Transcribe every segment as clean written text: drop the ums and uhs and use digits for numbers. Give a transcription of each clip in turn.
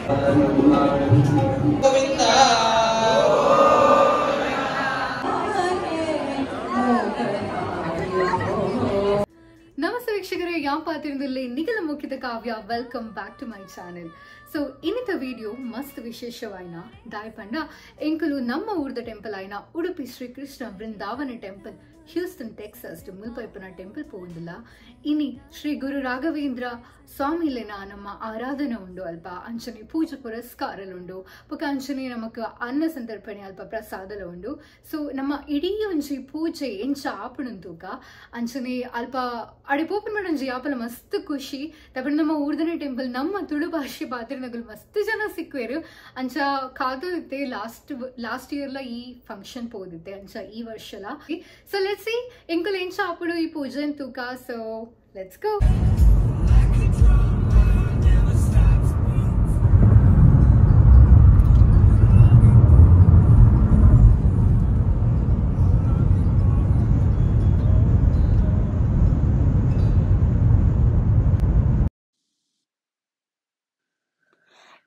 ನಮಸ್ತೆ ವೀಕ್ಷಕರೇ, ಯಾಂಪಾತಿರದಲ್ಲಿ ನಿಗಲ ಮುಖ್ಯದ Kavya. Welcome back to my channel. So ಇನ್ನಿತ ವಿಡಿಯೋ ಮಸ್ತ್ ವಿಶೇಷವಾಯಿನ ದಾಯಪಂಡ ಎಂಕಲು ನಮ್ಮ ಊರ್ದ ಟೆಂಪಲ್ ಆಯ್ನ Udupi Shri Krishna Vrindavan temple Houston Texas ముల్పైపున టెంపుల్ పోవుందిಲ್ಲ ಇನಿ ಶ್ರೀ ಗುರು ರಾಘವೇಂದ್ರ ಸ್ವಾಮಿಲೆನ ನಮ್ಮ ಆರಾಧನೆ ಉಂಡು ಅಲ್ಪ ಅಂಚನೆ ಪೂಜೆ ಪುರಸ್ಕಾರಲುಂಡು ಪಕ್ಕ ಅಂಚನೆ ನಮಕ್ ಅನ್ನ ಸಂತರ್ಪಣೆ ಅಲ್ಪ ಪ್ರಸಾದಲ ಉಂಡು. ಸೊ ನಮ್ಮ ಇಡೀ ಒಂಜಿ ಪೂಜೆ ಎಂಚ ಆಪಣನ್ ತೂಕ ಅಂಚನೆ ಅಲ್ಪ ಅಡಿ ಪೋಪನ್ ಮಾಡೊಂಜಿ ಆಪಲ ಮಸ್ತ್ ಖುಷಿ. ತಪಂಡ ನಮ್ಮ ಊರ್ದನೆ ಟೆಂಪಲ್ ನಮ್ಮ ತುಳು ಭಾಷೆ ಪಾತ್ರಿನಗಲು ಮಸ್ತ್ ಜನ ಸಿಕ್ಕುವೆರು. ಅಂಚ ಕಾದೋದಿತ್ತೆ ಲಾಸ್ಟ್ ಇಯರ್ಲ ಈ ಫಂಕ್ಷನ್ ಪೋದಿತ್ತೆ ಅಂಚ ಈ ವರ್ಷಲ. So let's see enkel encha apudu ee puja entuka. So let's go.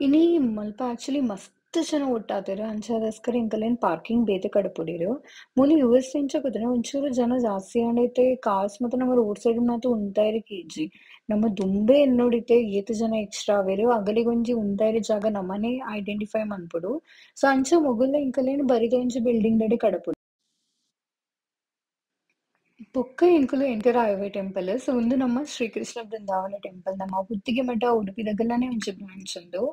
ini malpa actually mast ಜನ ಒಟ್ಟಾದರು ಅಂಚಾದಸ್ಕರ ಇಂಕಲೇನ್ ಪಾರ್ಕಿಂಗ್ ಬೇತೆ ಕಡಪುಡಿರು ಮೂಲ ಯುಎಸ್ ಇಂಚ ಕುದ್ರೆ ಒಂಚೂರು ಜನ ಜಾಸ್ತಿ ಆಂಡೈತೆ ಕಾರ್ಸ್ ಮತ್ತೆ ನಮ್ಮ ರೋಡ್ ಸೈಡ್ ಮಾತು ಉಂತಾಯಿರಿ ಕೆಜಿ ನಮ್ಮ ದುಂಬೆ ನೋಡಿತೆ ಏತು ಜನ ಎಕ್ಸ್ಟ್ರಾ ಆವೇರು ಅಗಲಿಗೊಂಜಿ ಉಂತಾಯಿರಿ ಜಾಗ ನಮ್ಮನೆ ಐಡೆಂಟಿಫೈ ಮನ್ಪುಡು. ಸೊ ಅಂಚ ಮೊಗುಲ್ಲ ಇಂಕಲೇನ್ ಬರಿದೊಂಜಿ ಬಿಲ್ಡಿಂಗ್ ದಡಿ ಕಡಪುಡು ಪೊಕ್ಕ ಎಂಕುಲು ಎಂಟರ್ ಆಯವೆ ಟೆಂಪಲ್. ಸೊ ಒಂದು ನಮ್ಮ ಶ್ರೀಕೃಷ್ಣ ಬೃಂದಾವನ ಟೆಂಪಲ್ ನಮ್ಮ ಹುತ್ತಿಗೆ ಮಠ ಉಡುಪಿ ದಗಲ್ಲನೆ ಒಂಚ ಬ್ರಾಂಚ್ ಉಂದು.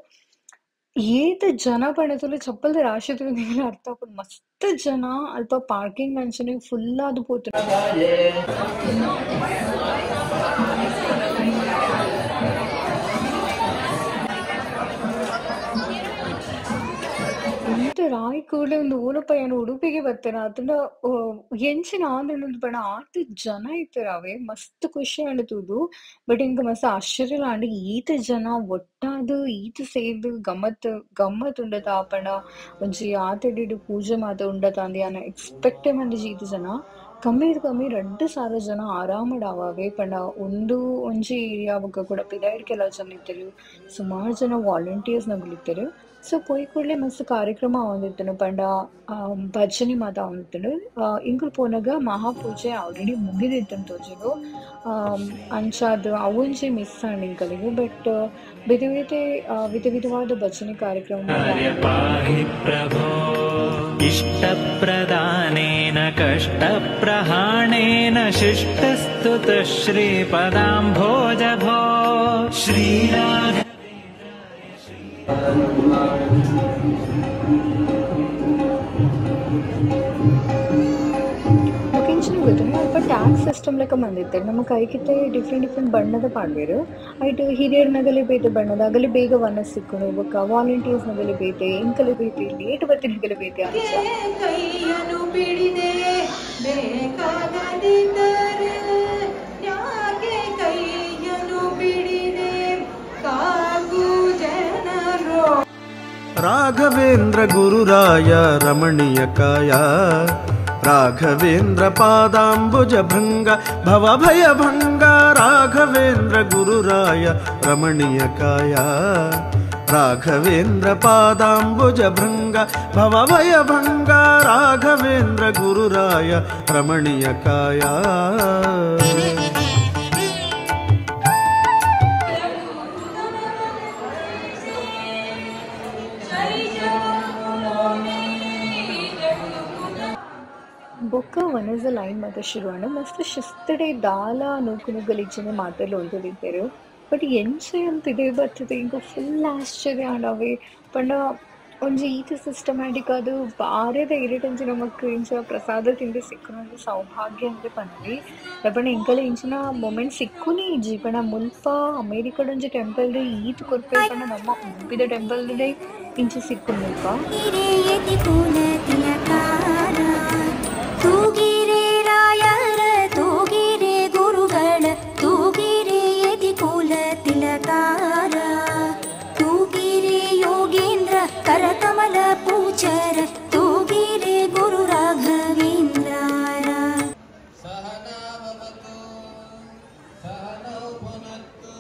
ಏತ ಜನ ಪಣತುಲು ಚಪ್ಪಲ್ದ ರಾಶಿ ತುಳಿದ ಅರ್ಥ ಆಗ್ಬೋದು. ಮಸ್ತ್ ಜನ ಅಲ್ಪ ಪಾರ್ಕಿಂಗ್ ಅಂಚನೆ ಫುಲ್ ಅದು ಪೋತು. ರಾಯ್ ಕೂಡಲೇ ಒಂದು ಓಲಪ್ಪಯ್ಯನ ಉಡುಪಿಗೆ ಬರ್ತಾರ ಅದನ್ನ ಎಂಚಿನ ಆಂದಣ್ಣದ ಬಣ 8 ಜನ ಇರ್ತಾರವೆ. ಮಸ್ತ್ ಖುಷಿ ಆಂಡತುದು. ಬಟ್ ಇಂಕ ಮಸ್ತ್ ಆಶ್ಚರ್ಯ ಆಂಡ ಈತ ಜನ ಒಟ್ಟಾದು ಈತ ಸೇರ್ದು ಗಮ್ಮತ್ ಉಂಡತ ಆಪಣ ಒಂಜಿ ಆತಡಿಡು ಪೂಜೆ ಮಾತ ಉಂಡತ ಅಂದಿ ಅನ್ನ ಎಕ್ಸ್ಪೆಕ್ಟೇ ಮಂದಿಜಿ ಈತ ಜನ ಕಮ್ಮಿ 2 ಸಾವಿರ ಜನ ಆರಾಮಡಾವೆ ಪಂಡ ಒಂದು ಒಂಜಿ ಏರಿಯಾ ಬೊಕ್ಕ ಕೂಡ ಪಿದಾಯಿಡ್ ಕೆಲವು ಜನ ಇತ್ತರು. ಸುಮಾರು ಜನ ವಾಲಂಟಿಯರ್ಸ್ ನಗುಲಿತ್ತರು. ಸೊ ಪೋಯಿ ಕೂಡಲೇ ಮಸ್ತ್ ಕಾರ್ಯಕ್ರಮ ಆವಂದಿತ್ತನು ಪಂಡ ಭಜನೆ ಮಾತ ಆವಂದಿತ್ತನು. ಇಂಕುಲು ಪೋನಾಗ ಮಹಾಪೂಜೆ ಆಲ್ರೆಡಿ ಮುಗಿದಿತ್ತಂತ ತೋಜಲು ಅಂಚಾದ ಅವೊಂಜಿ ಮಿಸ್ ಆಂಡ್ ಇಂಕಲಿಗೆ. ಬಟ್ ವಿಧವಾದ ಭಜನೆ ಕಾರ್ಯಕ್ರಮ ಇಷ್ಟಪ್ರದಾನೇನ ಕಷ್ಟಪ್ರಹಾಣೇನ ಶಿಷ್ಟಸ್ತುತ ಶ್ರೀಪದಾಂಭೋಜ ಭೋ ಶ್ರೀರಾಘ ಅಲ್ಪ ಟ್ಯಾಕ್ಸ್ ಸಿಸ್ಟಮ್ ಲೆಕ್ಕ ಬಂದಿರ್ತಾರೆ ನಮ್ಮ ಕೈಗಿತ್ತೆ ಡಿಫ್ರೆಂಟ್ ಬಣ್ಣದ ಪಾಡ್ವೇರು ಐಟು ಹಿರಿಯರ್ನಗಲಿ ಬೇತೆ ಬಣ್ಣದ ಆಗಲಿ ಬೇಗ ವನ ಸಿಕ್ಕೊಂಡು ಹೋಗ್ಬೇಕ ವಾಲಂಟಿಯರ್ಸ್ ನಗಲಿ ಬೇತೆ ಇಂಕಲಿ ಬೇತೆ ಲೇಟ್ ಬರ್ತಿನಗಲಿ ಬೇತೆ ರಾಘವೇಂದ್ರ ಗುರುರಾಯ ರಮಣೀಯ ಕಾಯ ರಾಘವೇಂದ್ರ ಪಾದಾಂಬುಜ ಭೃಂಗ ಭವಭಯ ಭಂಗ ರಾಘವೇಂದ್ರ ಗುರುರಾಯ ರಮಣೀಯ ಕಾಯ ರಾಘವೇಂದ್ರ ಪಾದಾಂಬುಜ ಭೃಂಗ ಭವಭಯ ಭಂಗ ರಾಘವೇಂದ್ರ ಗುರುರಾಯ ರಮಣೀಯ ಕಾಯ. ಬೊಕ್ಕ ವನಜ ಲೈನ್ ಮಾತ ಶುರುವಾಂಡ ಮಸ್ತ್ ಶಿಸ್ತಡೆ ದಾಲ ನೂಕು ಗಲೀಜನೆ ಮಾತೆಲ್ಲ ಹೊಂದಿದ್ದಾರೆ. ಬಟ್ ಎಂಚೆ ಅಂತಿದೆ ಬರ್ತದೆ ಇಂಕ ಫುಲ್ ಆಶ್ಚರ್ಯ ಆಂಡವೆ ಪಂಡ ಒಂಜಿ ಈತ ಸಿಸ್ಟಮ್ಯಾಟಿಕ್ ಅದು ಬಾರೆದ ಇರಿಟಂಚಿ ನಮಕ್ ಇಂಚ ಪ್ರಸಾದ ತಿಂದು ಸಿಕ್ಕುನ ಸೌಭಾಗ್ಯ ಅಂದ್ರೆ ಪಂದ್ವಿ. ಪಂಡ ಇಂಕಲ ಇಂಚಿನ ಮೊಮೆಂಟ್ ಸಿಕ್ಕುನಿ ಇಜ್ಜಿ ಪಂಡ ಮುಲ್ಪ ಅಮೇರಿಕಡೊಂಜಿ ಟೆಂಪಲ್ ಈತ ಕೊರ್ಪೆ ಪಂಡ ನಮ್ಮ ಉಡುಪಿದ ಟೆಂಪಲ್ ಇಂಚ ಸಿಕ್ಕು ಮುಲ್ಪ ತೂಗಿರೆ ರಾಯರ ತೂಗಿರೆ ಗುರುಗಳ ತೂಗಿರೆ ಯತಿ ಕುಲ ತಿಲಕಾರ ತೂಗಿರೆ ಯೋಗೇಂದ್ರ ಕರಕಮಲ ಪೂಜರ ತೂಗಿರೆ ಗುರು ರಾಘವೇಂದ್ರ. ಸಹನಾವತು ಸಹನೌ ಪುನತ್ತು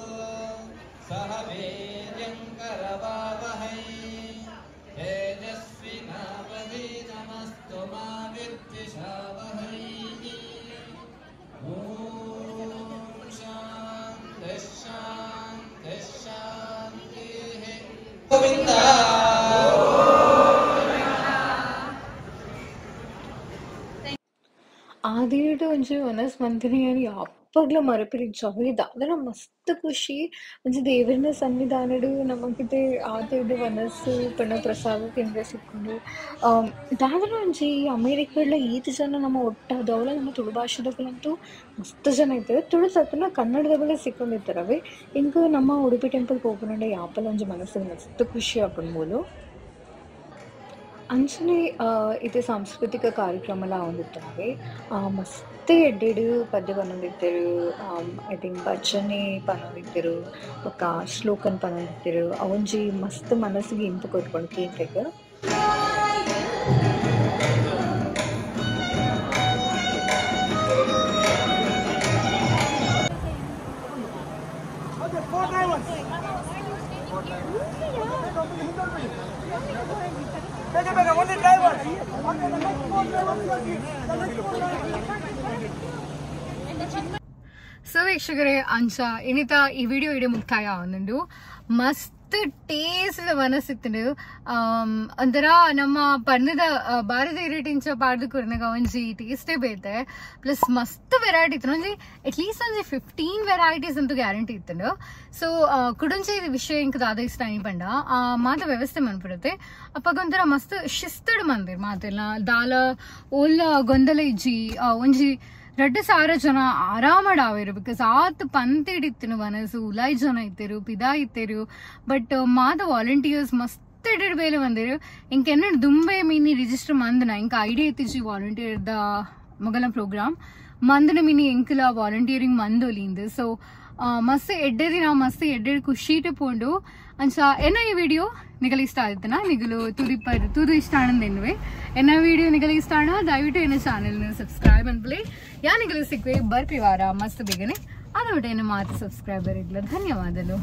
ಸಹ ವೀರ್ಯಂ ಕರವಾವಹೈ म्हणजे मनस मंथनी आणि ಯಾವಾಗಲೂ ಮರೆಪಿರಿಚಾವಿ ದಾದರ ಮಸ್ತ್ ಖುಷಿ म्हणजे ದೇವರನ ಸನ್ನಿಧಾನಡು ನಮಗಿತೆ ಆತೇದು ಮನಸ್ಸು ಪಣ ಪ್ರಸಾದ ತಿಂದ್ರೆ ಸಿಕ್ಕೊಂಡು ದಾದರ ಒಂಜಿ ಅಮೇರಿಕಡ್ಲ ಈತ ಜನ ನಮ್ಮ ಒಟ್ಟಾದ ಅವಳ ನಮ್ಮ ತುಳು ಭಾಷೆದಗಳಂತೂ ಮಸ್ತ್ ಜನ ಇದ್ದಾರೆ ತುಳು ಸತ್ತನ ಕನ್ನಡದವಳೆ ಸಿಕ್ಕೊಂಡಿರ್ತಾರವೆ ಇಂಕ ನಮ್ಮ ಉಡುಪಿ ಟೆಂಪಲ್ ಹೋಗ್ಕೊಂಡೆ ಯಾಪಲ ಒಂಜಿ ಮನಸ್ಸಿಗೆ ಮಸ್ತ್ ಖುಷಿ ಆಪಣ್ಬೋದು ಅಂಚನೆ ಇದು ಸಾಂಸ್ಕೃತಿಕ ಕಾರ್ಯಕ್ರಮಲ ಆವೊಂದಿತ್ತವೆ ಮಸ್ತ್ ಎಡ್ಡೆಡು ಪದ್ಯ ಪನೊಂದಿತ್ತೆರು ಐ ಥಿಂಕ್ ಭಜನೆ ಪನೊಂದಿತ್ತೆರು ಬೊಕ್ಕ ಶ್ಲೋಕನ್ ಪನೊಂದಿತ್ತೆರು ಅವೊಂಜಿ ಮಸ್ತ್ ಮನಸ್ಸಿಗೆ ಇಂಪು ಕೊಟ್ಕೊಂಡು ಕೇಂದ್ರಕ್ಕೆ ಸೊ ವೀಕ್ಷಕರೇ ಅಂಚ ಇನ್ನಿತ ಈ ವಿಡಿಯೋ ಇಡೀ ಮುಕ್ತಾಯ ಆವೊಂದುಂಡು ಮಸ್ತ್ ಟೇಸ್ಟ್ ಮನಸ್ಸಿತ್ತು ಒಂಥರ ನಮ್ಮ ಪನ್ನದ ಭಾರತ ಇರೇಟಿಂಚ ಪಾಡ್ದು ಕುರ್ನಾಗ ಒಂಜಿ ಟೇಸ್ಟೇ ಬೇತೆ ಪ್ಲಸ್ ಮಸ್ತ್ ವೆರೈಟಿ ಇತ್ತು ಒಂಜಿ ಅಟ್ಲೀಸ್ಟ್ ಒಂಜಿ 15 ವೆರೈಟೀಸ್ ಅಂತೂ ಗ್ಯಾರಂಟಿ ಇತ್ತು ಸೊ ಕುಡಂಚೆ ವಿಷಯ ಇಂಕ ದಾದ ಇಷ್ಟ ಅನಿಪಂಡ ಮಾತ ವ್ಯವಸ್ಥೆ ಮನ್ಪಿಡುತ್ತೆ ಅಪ್ಪಗೊಂಥರ ಮಸ್ತ್ ಶಿಸ್ತಡ್ ಮಂದಿರ್ ಮಾತೆಲ್ಲ ದಾಲ ಓಲ್ಲ ಗೊಂದಲ ಇಜ್ಜಿ ಒಂಜಿ 2,000 ಜನ ಆರಾಮಡಾವೇರು ಬಿಕಾಸ್ ಆತ್ ಪಂತಿಡಿತ್ತಿನ ಮನಸ್ಸು ಉಲಾಯ್ ಜನ ಇತ್ತೇರು ಪಿದಾ ಇತ್ತೇರು ಬಟ್ ಮಾತ ವಾಲಂಟಿಯರ್ಸ್ ಮಸ್ತ್ ಎಡ್ಡೆಡ್ ಬೇಲೆ ಬಂದಿರು ಇಂಕ ಎನ್ನಡ್ ದುಂಬೆ ಮೀನಿ ರಿಜಿಸ್ಟರ್ ಮಂದನ ಇಂಕ ಐಡಿಯಾ ಇತ್ತಿಜಿ ವಾಲಂಟಿಯರ್ ದ ಮೊಗಲ ಪ್ರೋಗ್ರಾಮ್ ಮಂದನ ಮೀನಿ ಎಂಕಲ ವಾಲಂಟಿಯರಿಂಗ್ ಮಂದೋಲಿಂದು ಸೊ ಮಸ್ತ್ ಎಡ್ಡೆ ದಿನ ಮಸ್ತ್ ಎಡ್ಡೆ ಖುಷಿಟ್ ಪೋಂಡು ಅಂಚ ಎನ್ನ ಈ ವಿಡಿಯೋ ನಿಗಲು ಇಷ್ಟ ಆಯ್ತನ ನಿಗಲು ತುದು ಇಷ್ಟ ಆನಂದೇನುವೆ ಎನ್ನ ವಿಡಿಯೋ ನಿಗಲು ಇಷ್ಟ ಆಣ ದಯವಿಟ್ಟು ಎನ್ನ ಚಾನೆಲ್ನ ಸಬ್ಸ್ಕ್ರೈಬ್ ಅನ್ಪ್ಲೇ ಯಾ ನಿಗಲು ಸಿಕ್ವೆ ಬರ್ಪಿವಾರ ಮಸ್ತ್ ಬೇಗನೆ ಅದೊಟ್ಟೆ ಎನ್ನ ಮಾತು ಸಬ್ಸ್ಕ್ರೈಬರ್ ಇಗ್ಲ ಧನ್ಯವಾದಗಳು.